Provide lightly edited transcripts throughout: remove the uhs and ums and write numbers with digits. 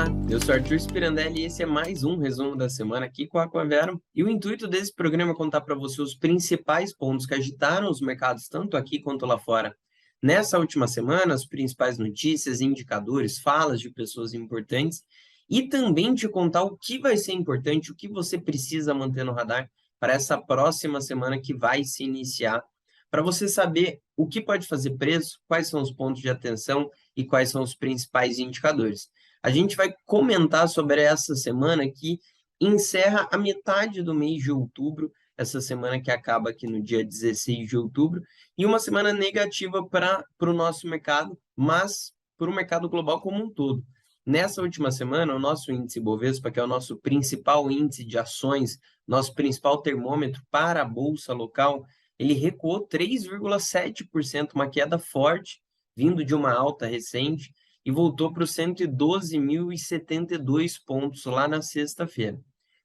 Olá, eu sou Arthur Spirandelli e esse é mais um resumo da semana aqui com a Aquavero. E o intuito desse programa é contar para você os principais pontos que agitaram os mercados, tanto aqui quanto lá fora. Nessa última semana, as principais notícias, indicadores, falas de pessoas importantes e também te contar o que vai ser importante, o que você precisa manter no radar para essa próxima semana que vai se iniciar, para você saber o que pode fazer preço, quais são os pontos de atenção e quais são os principais indicadores. A gente vai comentar sobre essa semana que encerra a metade do mês de outubro, essa semana que acaba aqui no dia 16 de outubro, e uma semana negativa para o nosso mercado, mas para o mercado global como um todo. Nessa última semana, o nosso índice Bovespa, que é o nosso principal índice de ações, nosso principal termômetro para a bolsa local, ele recuou 3,7%, uma queda forte, vindo de uma alta recente, e voltou para os 112.072 pontos lá na sexta-feira.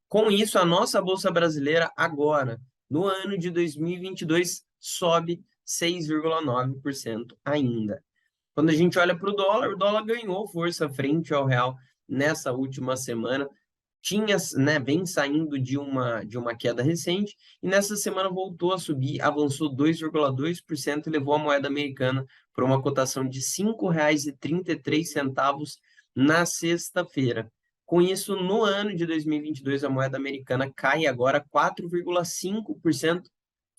Com isso, a nossa Bolsa Brasileira agora, no ano de 2022, sobe 6,9% ainda. Quando a gente olha para o dólar ganhou força frente ao real nessa última semana, vem saindo de uma queda recente e nessa semana voltou a subir, avançou 2,2% e levou a moeda americana para uma cotação de R$ 5,33 na sexta-feira. Com isso, no ano de 2022, a moeda americana cai agora 4,5%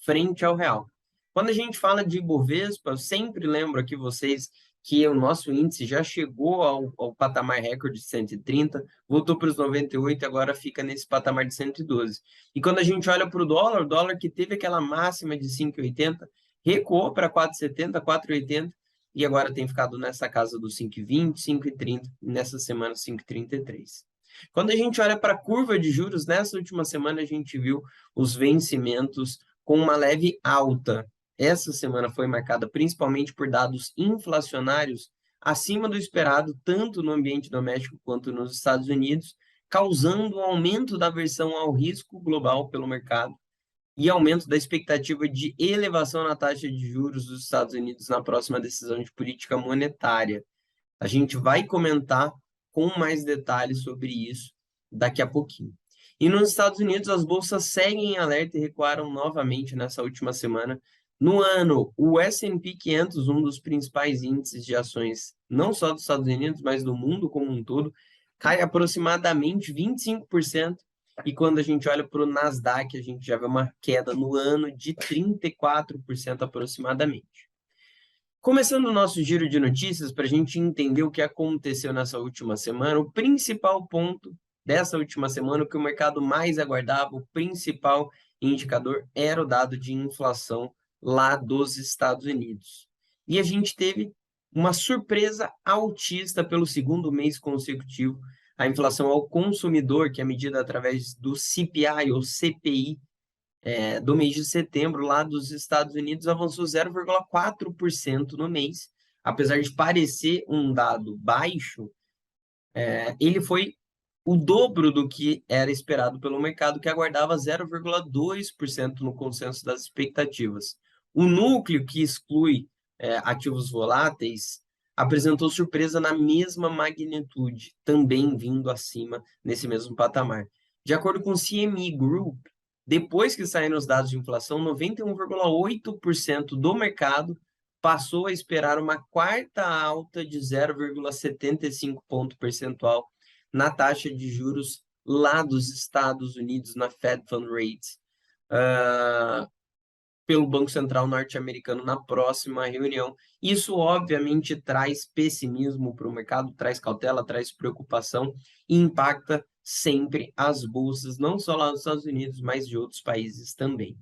frente ao real. Quando a gente fala de Ibovespa, eu sempre lembro aqui vocês que o nosso índice já chegou ao patamar recorde de 130, voltou para os 98 e agora fica nesse patamar de 112. E quando a gente olha para o dólar que teve aquela máxima de 5,80, recuou para 4,70, 4,80 e agora tem ficado nessa casa dos 5,20, 5,30, nessa semana 5,33. Quando a gente olha para a curva de juros, nessa última semana a gente viu os vencimentos com uma leve alta. Essa semana foi marcada principalmente por dados inflacionários acima do esperado, tanto no ambiente doméstico quanto nos Estados Unidos, causando um aumento da aversão ao risco global pelo mercado e aumento da expectativa de elevação na taxa de juros dos Estados Unidos na próxima decisão de política monetária. A gente vai comentar com mais detalhes sobre isso daqui a pouquinho. E nos Estados Unidos, as bolsas seguem em alerta e recuaram novamente nessa última semana. No ano, o S&P 500, um dos principais índices de ações, não só dos Estados Unidos, mas do mundo como um todo, cai aproximadamente 25%. E quando a gente olha para o Nasdaq, a gente já vê uma queda no ano de 34% aproximadamente. Começando o nosso giro de notícias, para a gente entender o que aconteceu nessa última semana, o principal ponto dessa última semana, o que o mercado mais aguardava, o principal indicador era o dado de inflação lá dos Estados Unidos. E a gente teve uma surpresa altista pelo segundo mês consecutivo. A inflação ao consumidor, que é medida através do CPI ou CPI, do mês de setembro, lá dos Estados Unidos, avançou 0,4% no mês. Apesar de parecer um dado baixo, ele foi o dobro do que era esperado pelo mercado, que aguardava 0,2% no consenso das expectativas. O núcleo, que exclui ativos voláteis, apresentou surpresa na mesma magnitude, também vindo acima nesse mesmo patamar. De acordo com o CME Group, depois que saíram os dados de inflação, 91,8% do mercado passou a esperar uma quarta alta de 0,75 ponto percentual na taxa de juros lá dos Estados Unidos, na Fed Fund Rate, pelo Banco Central norte-americano na próxima reunião. Isso, obviamente, traz pessimismo para o mercado, traz cautela, traz preocupação e impacta sempre as bolsas, não só lá nos Estados Unidos, mas de outros países também.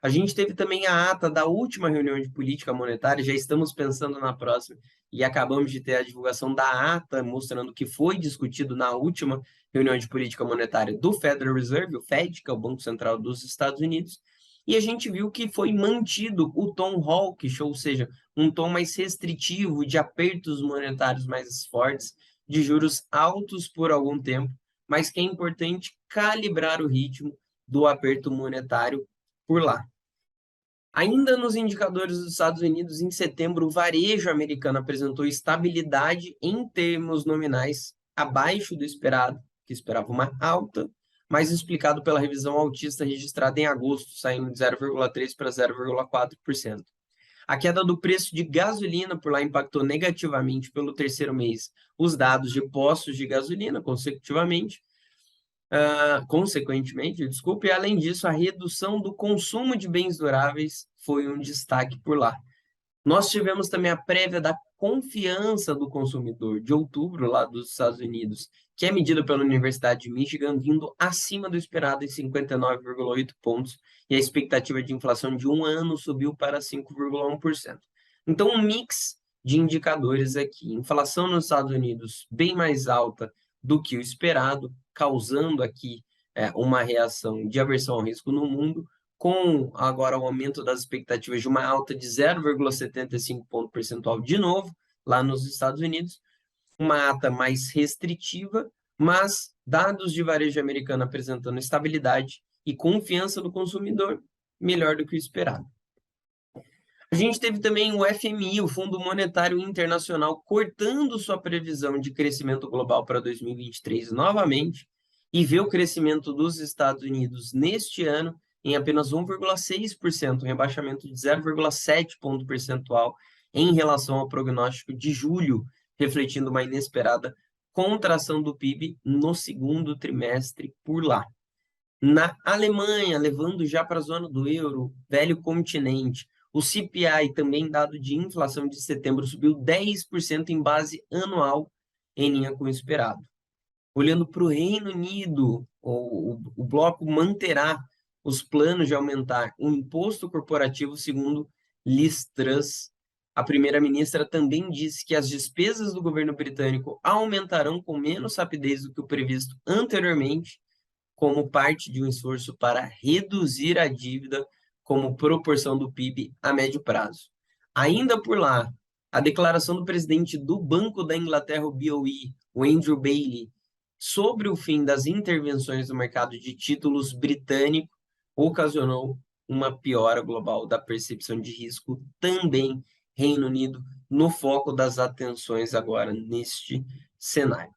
A gente teve também a ata da última reunião de política monetária, já estamos pensando na próxima, e acabamos de ter a divulgação da ata mostrando o que foi discutido na última reunião de política monetária do Federal Reserve, o Fed, que é o Banco Central dos Estados Unidos, e a gente viu que foi mantido o tom hawkish, ou seja, um tom mais restritivo, de apertos monetários mais fortes, de juros altos por algum tempo, mas que é importante calibrar o ritmo do aperto monetário por lá. Ainda nos indicadores dos Estados Unidos, em setembro, o varejo americano apresentou estabilidade em termos nominais, abaixo do esperado, que esperava uma alta, mas explicado pela revisão altista registrada em agosto, saindo de 0,3% para 0,4%. A queda do preço de gasolina por lá impactou negativamente pelo terceiro mês os dados de postos de gasolina, consequentemente, desculpe, e além disso, a redução do consumo de bens duráveis foi um destaque por lá. Nós tivemos também a prévia da confiança do consumidor de outubro, lá dos Estados Unidos, que é medida pela Universidade de Michigan, vindo acima do esperado em 59,8 pontos, e a expectativa de inflação de um ano subiu para 5,1%. Então, um mix de indicadores aqui. Inflação nos Estados Unidos bem mais alta do que o esperado, causando aqui uma reação de aversão ao risco no mundo, com agora o aumento das expectativas de uma alta de 0,75 ponto percentual de novo, lá nos Estados Unidos, uma ata mais restritiva, mas dados de varejo americano apresentando estabilidade e confiança do consumidor melhor do que o esperado. A gente teve também o FMI, o Fundo Monetário Internacional, cortando sua previsão de crescimento global para 2023 novamente, e vê o crescimento dos Estados Unidos neste ano em apenas 1,6%, um rebaixamento de 0,7 ponto percentual em relação ao prognóstico de julho, refletindo uma inesperada contração do PIB no segundo trimestre por lá. Na Alemanha, levando já para a zona do euro, velho continente, o CPI, também dado de inflação de setembro, subiu 10% em base anual, em linha com o esperado. Olhando para o Reino Unido, o bloco manterá os planos de aumentar o imposto corporativo, segundo Liz Truss. A primeira-ministra também disse que as despesas do governo britânico aumentarão com menos rapidez do que o previsto anteriormente, como parte de um esforço para reduzir a dívida como proporção do PIB a médio prazo. Ainda por lá, a declaração do presidente do Banco da Inglaterra, o BOE, o Andrew Bailey, sobre o fim das intervenções no mercado de títulos britânico, ocasionou uma piora global da percepção de risco, também Reino Unido, no foco das atenções agora neste cenário.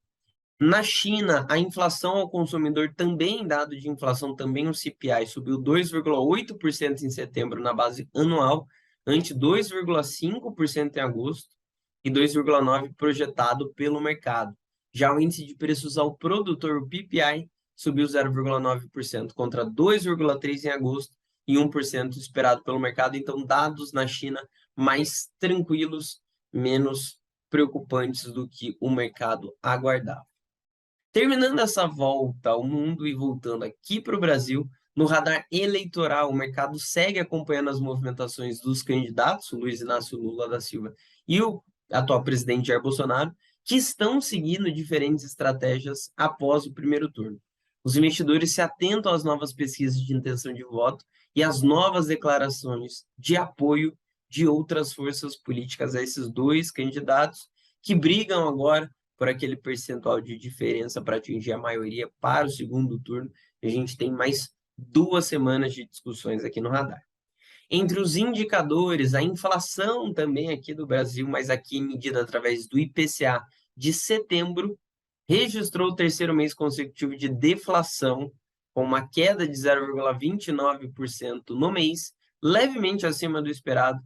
Na China, a inflação ao consumidor também, dado de inflação, também o CPI, subiu 2,8% em setembro na base anual, ante 2,5% em agosto e 2,9% projetado pelo mercado. Já o índice de preços ao produtor, o PPI, subiu 0,9% contra 2,3% em agosto e 1% esperado pelo mercado. Então, dados na China mais tranquilos, menos preocupantes do que o mercado aguardava. Terminando essa volta ao mundo e voltando aqui para o Brasil, no radar eleitoral, o mercado segue acompanhando as movimentações dos candidatos, o Luiz Inácio Lula da Silva e o atual presidente Jair Bolsonaro, que estão seguindo diferentes estratégias após o primeiro turno. Os investidores se atentam às novas pesquisas de intenção de voto e às novas declarações de apoio de outras forças políticas a esses dois candidatos que brigam agora por aquele percentual de diferença para atingir a maioria para o segundo turno. A gente tem mais 2 semanas de discussões aqui no radar. Entre os indicadores, a inflação também aqui do Brasil, mas aqui medida através do IPCA de setembro, registrou o terceiro mês consecutivo de deflação, com uma queda de 0,29% no mês, levemente acima do esperado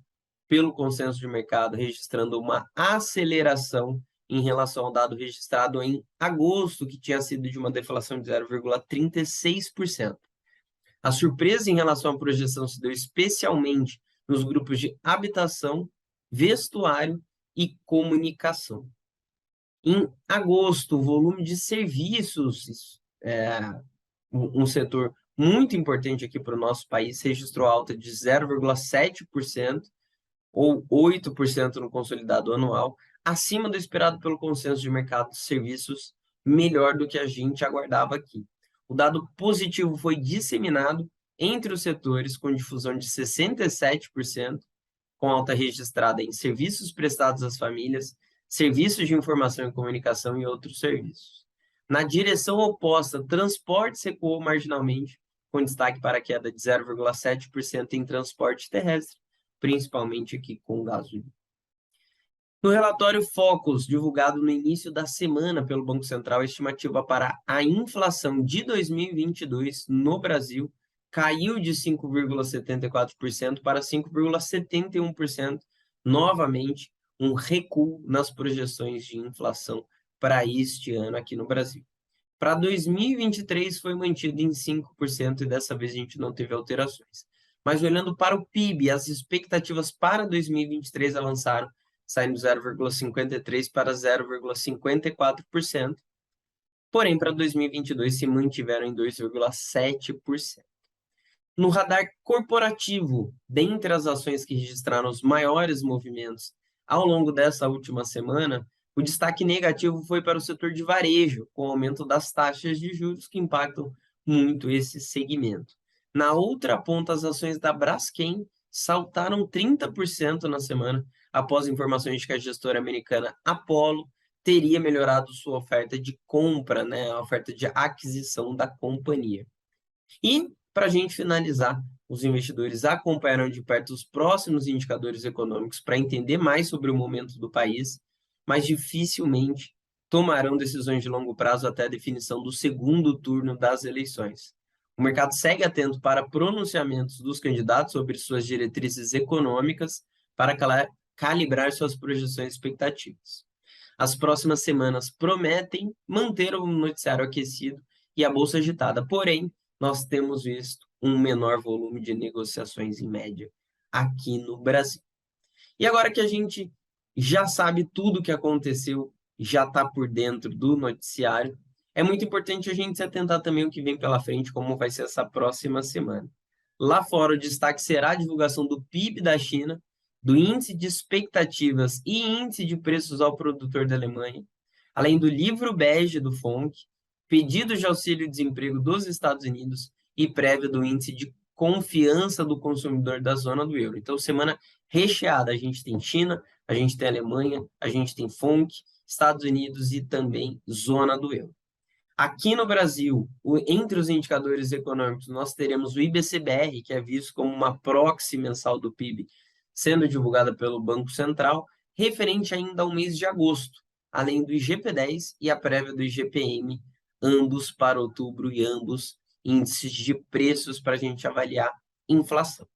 pelo consenso de mercado, registrando uma aceleração em relação ao dado registrado em agosto, que tinha sido de uma deflação de 0,36%. A surpresa em relação à projeção se deu especialmente nos grupos de habitação, vestuário e comunicação. Em agosto, o volume de serviços, um setor muito importante aqui para o nosso país, registrou alta de 0,7%, ou 8% no consolidado anual, acima do esperado pelo consenso de mercado de serviços, melhor do que a gente aguardava aqui. O dado positivo foi disseminado entre os setores, com difusão de 67%, com alta registrada em serviços prestados às famílias, serviços de informação e comunicação e outros serviços. Na direção oposta, transportes recuou marginalmente, com destaque para a queda de 0,7% em transporte terrestre, principalmente aqui com gasolina. No relatório Focus, divulgado no início da semana pelo Banco Central, a estimativa para a inflação de 2022 no Brasil caiu de 5,74% para 5,71%, novamente um recuo nas projeções de inflação para este ano aqui no Brasil. Para 2023 foi mantido em 5% e dessa vez a gente não teve alterações. Mas olhando para o PIB, as expectativas para 2023 avançaram, saindo 0,53% para 0,54%, porém para 2022 se mantiveram em 2,7%. No radar corporativo, dentre as ações que registraram os maiores movimentos ao longo dessa última semana, o destaque negativo foi para o setor de varejo, com o aumento das taxas de juros que impactam muito esse segmento. Na outra ponta, as ações da Braskem saltaram 30% na semana, após informações de que a gestora americana Apollo teria melhorado sua oferta de compra, a oferta de aquisição da companhia. E, para a gente finalizar, os investidores acompanharão de perto os próximos indicadores econômicos para entender mais sobre o momento do país, mas dificilmente tomarão decisões de longo prazo até a definição do segundo turno das eleições. O mercado segue atento para pronunciamentos dos candidatos sobre suas diretrizes econômicas para calibrar suas projeções e expectativas. As próximas semanas prometem manter o noticiário aquecido e a bolsa agitada, porém, nós temos visto um menor volume de negociações em média aqui no Brasil. E agora que a gente já sabe tudo o que aconteceu, já está por dentro do noticiário, é muito importante a gente se atentar também ao que vem pela frente, como vai ser essa próxima semana. Lá fora, o destaque será a divulgação do PIB da China, do índice de expectativas e índice de preços ao produtor da Alemanha, além do livro bege do FONC, pedidos de auxílio-desemprego dos Estados Unidos e prévia do índice de confiança do consumidor da zona do euro. Então, semana recheada. A gente tem China, a gente tem Alemanha, a gente tem FONC, Estados Unidos e também zona do euro. Aqui no Brasil, entre os indicadores econômicos, nós teremos o IBCBR, que é visto como uma proxy mensal do PIB, sendo divulgada pelo Banco Central, referente ainda ao mês de agosto, além do IGP-10 e a prévia do IGPM, ambos para outubro e ambos índices de preços para a gente avaliar inflação.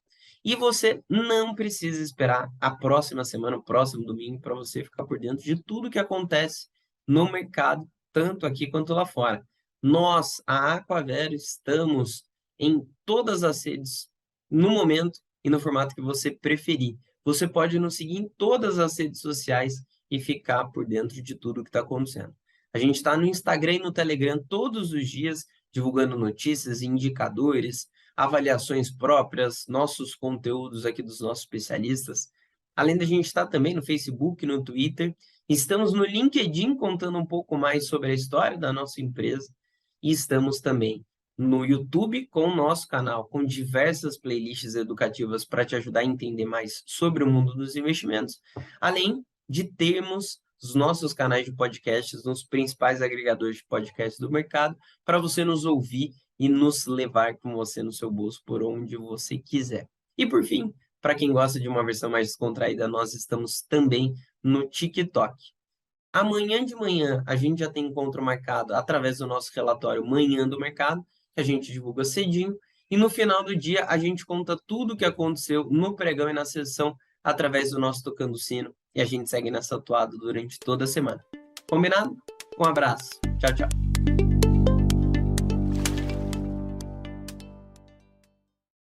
E você não precisa esperar a próxima semana, o próximo domingo, para você ficar por dentro de tudo que acontece no mercado, tanto aqui quanto lá fora. Nós, a Aquavero, estamos em todas as redes no momento e no formato que você preferir. Você pode nos seguir em todas as redes sociais e ficar por dentro de tudo que está acontecendo. A gente está no Instagram e no Telegram todos os dias, divulgando notícias, indicadores, avaliações próprias, nossos conteúdos aqui dos nossos especialistas. Além da gente estar também no Facebook, no Twitter, estamos no LinkedIn contando um pouco mais sobre a história da nossa empresa e estamos também no YouTube com o nosso canal, com diversas playlists educativas para te ajudar a entender mais sobre o mundo dos investimentos, além de termos os nossos canais de podcasts nos principais agregadores de podcasts do mercado para você nos ouvir e nos levar com você no seu bolso por onde você quiser. E por fim, para quem gosta de uma versão mais descontraída, nós estamos também no TikTok. Amanhã de manhã a gente já tem encontro marcado através do nosso relatório Manhã do Mercado, que a gente divulga cedinho, e no final do dia a gente conta tudo o que aconteceu no pregão e na sessão através do nosso Tocando Sino, e a gente segue nessa toada durante toda a semana. Combinado? Um abraço. Tchau, tchau.